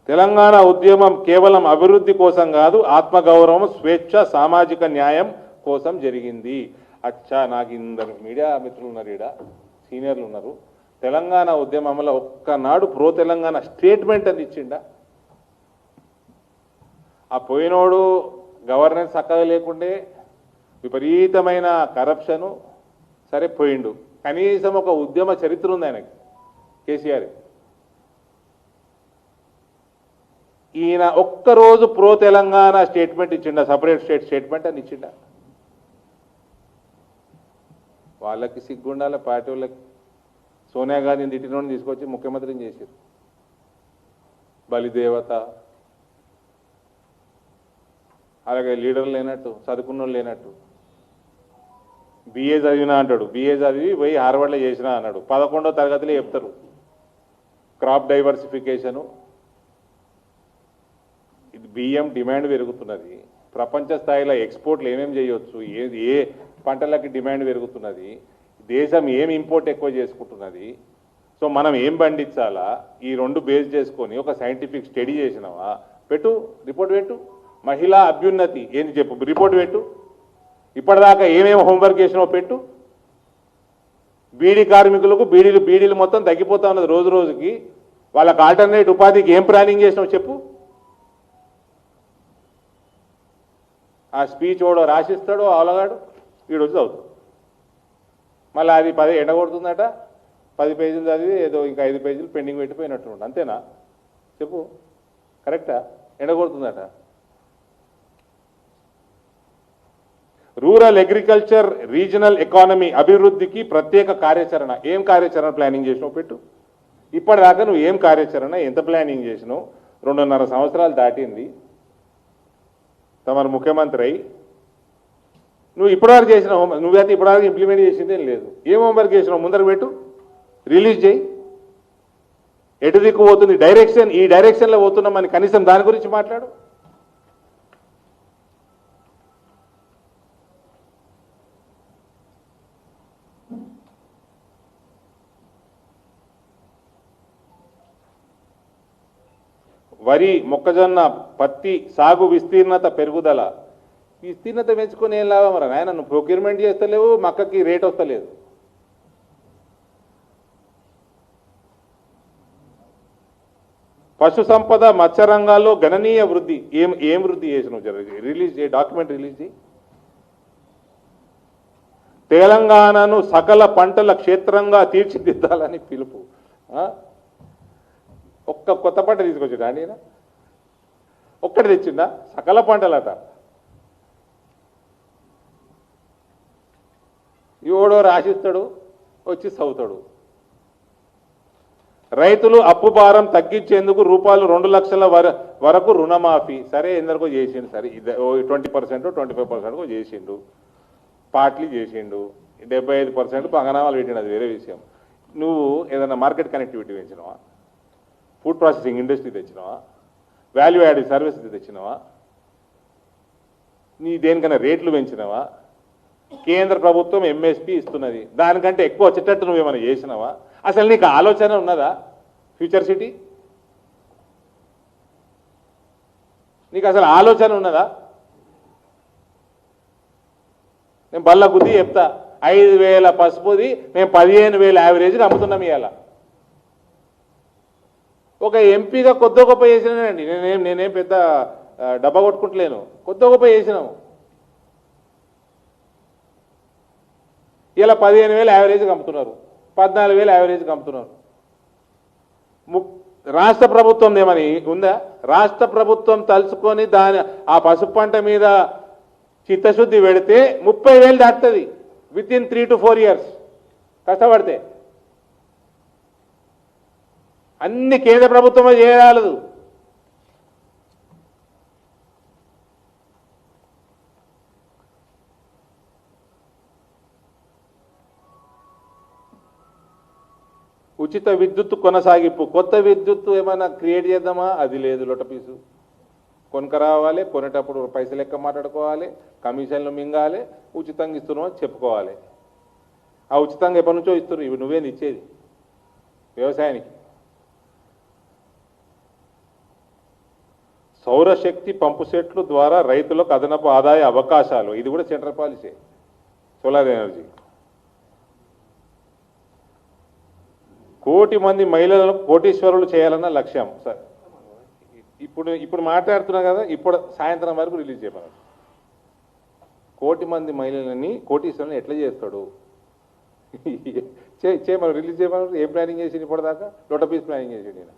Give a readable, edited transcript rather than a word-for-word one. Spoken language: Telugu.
తెలంగాణ ఉద్యమం కేవలం అభివృద్ధి కోసం కాదు, ఆత్మగౌరవం, స్వేచ్ఛ, సామాజిక న్యాయం కోసం జరిగింది. అచ్చా, నాకు ఇందరు మీడియా మిత్రులు ఉన్నారు, ఈడ సీనియర్లు ఉన్నారు. తెలంగాణ ఉద్యమంలో ఒక్కనాడు ప్రో తెలంగాణ స్టేట్మెంట్ అని ఇచ్చిండా? ఆ పోయినోడు గవర్నెన్స్ చక్కగా లేకుండే, విపరీతమైన కరప్షను, సరే పోయిండు. కనీసం ఒక ఉద్యమ చరిత్ర ఉంది ఆయనకి, కేసీఆర్. ఈయన ఒక్కరోజు ప్రో తెలంగాణ స్టేట్మెంట్ ఇచ్చిండా? సపరేట్ స్టేట్మెంట్ అని ఇచ్చిండా? వాళ్ళకి సిగ్గుండాల, పార్టీ వాళ్ళకి. సోనియా గాంధీని తిట్టినోడిని తీసుకొచ్చి ముఖ్యమంత్రిని చేశారు. బలిదేవత. అలాగే లీడర్లు లేనట్టు, చదువుకున్న లేనట్టు. బిఏ చదివినా అంటాడు, బిఏ చదివి పోయి హార్వర్డ్లో చేసినా అన్నాడు. 11వ తరగతిలో చెప్తారు క్రాప్ డైవర్సిఫికేషను. ఇది బియ్యం డిమాండ్ పెరుగుతున్నది, ప్రపంచ స్థాయిలో ఎక్స్పోర్ట్లు ఏమేమి చేయొచ్చు, ఏ పంటలకి డిమాండ్ పెరుగుతున్నది, దేశం ఏం ఇంపోర్ట్ ఎక్కువ చేసుకుంటున్నది, సో మనం ఏం పండించాలా, ఈ రెండు బేస్ చేసుకొని ఒక సైంటిఫిక్ స్టడీ చేసినావా? పెట్టు, రిపోర్ట్ పెట్టు. మహిళా అభ్యున్నతి ఏంది చెప్పు, రిపోర్ట్ పెట్టు. ఇప్పటిదాకా ఏమేమి హోంవర్క్ చేసినావో పెట్టు. బీడీ కార్మికులకు బీడీలు మొత్తం తగ్గిపోతా ఉన్నది రోజు రోజుకి. వాళ్ళకి ఆల్టర్నేట్ ఉపాధికి ఏం ప్లానింగ్ చేసినావు చెప్పు. ఆ స్పీచ్ ఓడో రాసిస్తాడో అవలగాడు, వీడొచ్చి చదువుతాడు. మళ్ళీ అది 10 ఎండగొడుతుందట. 10 పేజీలు చదివి ఏదో ఇంకా 5 పేజీలు పెండింగ్ పెట్టిపోయినట్టు. అంతేనా చెప్పు? కరెక్టా? ఎండగొడుతుందట. రూరల్ అగ్రికల్చర్ రీజనల్ ఎకానమీ అభివృద్ధికి ప్రత్యేక కార్యాచరణ. ఏం కార్యాచరణ ప్లానింగ్ చేసినావు పెట్టు. ఇప్పటిదాకా నువ్వు ఏం కార్యాచరణ, ఎంత ప్లానింగ్ చేసినావు? 2.5 సంవత్సరాలు దాటింది తమరు ముఖ్యమంత్రి అయి. నువ్వు ఇప్పటివరకు చేసిన నువ్వైతే ఇప్పటివరకు ఇంప్లిమెంట్ చేసిందేం లేదు. ఏం హోంవర్క్ చేసినావు ముందరకు పెట్టు, రిలీజ్ చేయి. ఎటు దిక్కు పోతుంది డైరెక్షన్, ఈ డైరెక్షన్లో పోతున్నామని కనీసం దాని గురించి మాట్లాడు. వరి, మొక్కజొన్న, పత్తి సాగు విస్తీర్ణత పెరుగుదల. విస్తీర్ణత పెంచుకొని ఏం లాభం రా నాయన? నువ్వు ప్రొక్యూర్మెంట్ చేస్తలేవు, మక్కకి రేట్ వస్తలేదు. పశు సంపద, మత్స్య రంగాల్లో గణనీయ వృద్ధి. ఏం వృద్ధి చేసినావు? రిలీజ్ చేయి, డాక్యుమెంట్ రిలీజ్ చేయి. తెలంగాణను సకల పంటల క్షేత్రంగా తీర్చిదిద్దాలని పిలుపు. ఒక్క కొత్త పంట తీసుకొచ్చిండా అండి? ఒక్కటి తెచ్చిండా? సకల పంటలట. ఎవడో రాసిస్తాడు, వచ్చి చదువుతాడు. రైతులు అప్పు భారం తగ్గించేందుకు ₹2 లక్షల వరకు రుణమాఫీ. సరే, ఎందరికో చేసిండు. సరే, 20%, 25% చేసిండు, పార్ట్లీ చేసిండు. 75% పంగనామాలు పెట్టిండు, అది వేరే విషయం. నువ్వు ఏదైనా మార్కెట్ కనెక్టివిటీ పెంచినావా? ఫుడ్ ప్రాసెసింగ్ ఇండస్ట్రీ తెచ్చినావా? వాల్యూ యాడెడ్ సర్వీసెస్ తెచ్చినావా? నీ దేనికైనా రేట్లు పెంచినావా? కేంద్ర ప్రభుత్వం ఎంఎస్పీ ఇస్తున్నది, దానికంటే ఎక్కువ వచ్చేటట్టు నువ్వేమైనా చేసినావా? అసలు నీకు ఆలోచన ఉన్నదా? ఫ్యూచర్ సిటీ నీకు అసలు ఆలోచన ఉన్నదా? నేను బల్ల గుద్ది చెప్తా, 5,000 పసుపుది మేము 15,000 యావరేజ్గా అమ్ముతున్నాం ఇవాళ. ఒక ఎంపీగా కొద్ది గొప్ప చేసినానండి. నేనేం పెద్ద డబ్బా కొట్టుకుంటలేను, కొద్ది గొప్ప చేసినాము. ఇలా 15,000 యావరేజ్గా అమ్ముతున్నారు, 14,000 యావరేజ్గా అమ్ముతున్నారు. రాష్ట్ర ప్రభుత్వం ఏమని ఉందా? రాష్ట్ర ప్రభుత్వం తలుచుకొని ఆ పసుపు పంట మీద చిత్తశుద్ధి పెడితే 30,000 దాటుతుంది వితిన్ 3 to 4 years కష్టపడితే. అన్ని కేంద్ర ప్రభుత్వమే చేయగలదు. ఉచిత విద్యుత్ కొనసాగింపు. కొత్త విద్యుత్ ఏమైనా క్రియేట్ చేద్దామా? అది లేదు, లొట్టపీసు. కొనుక్కరావాలి, కొనేటప్పుడు పైసలు లెక్క మాట్లాడుకోవాలి, కమిషన్లు మింగాలి, ఉచితంగా ఇస్తున్నామని చెప్పుకోవాలి. ఆ ఉచితంగా ఎప్పటి నుంచో ఇస్తున్నారు, ఇవి నువ్వేది ఇచ్చేది వ్యవసాయానికి? సౌరశక్తి పంపు సెట్లు ద్వారా రైతులకు అదనపు ఆదాయ అవకాశాలు, ఇది కూడా సెంట్రల్ పాలసీ. సోలార్ ఎనర్జీ 1 కోటి మంది మహిళలను కోటీశ్వరులు చేయాలన్న లక్ష్యం. సార్ ఇప్పుడు మాట్లాడుతున్నా కదా, ఇప్పుడు సాయంత్రం వరకు రిలీజ్ చేయమన్నారు. 1 కోటి మంది మహిళలని కోటీశ్వరులను ఎట్లా చేస్తాడు? చేయమని రిలీజ్ చేయమన్నారు. ఏం ప్లానింగ్ చేసి ఇప్పటిదాకా? 1 పీస్ ప్లానింగ్ చేసి నేను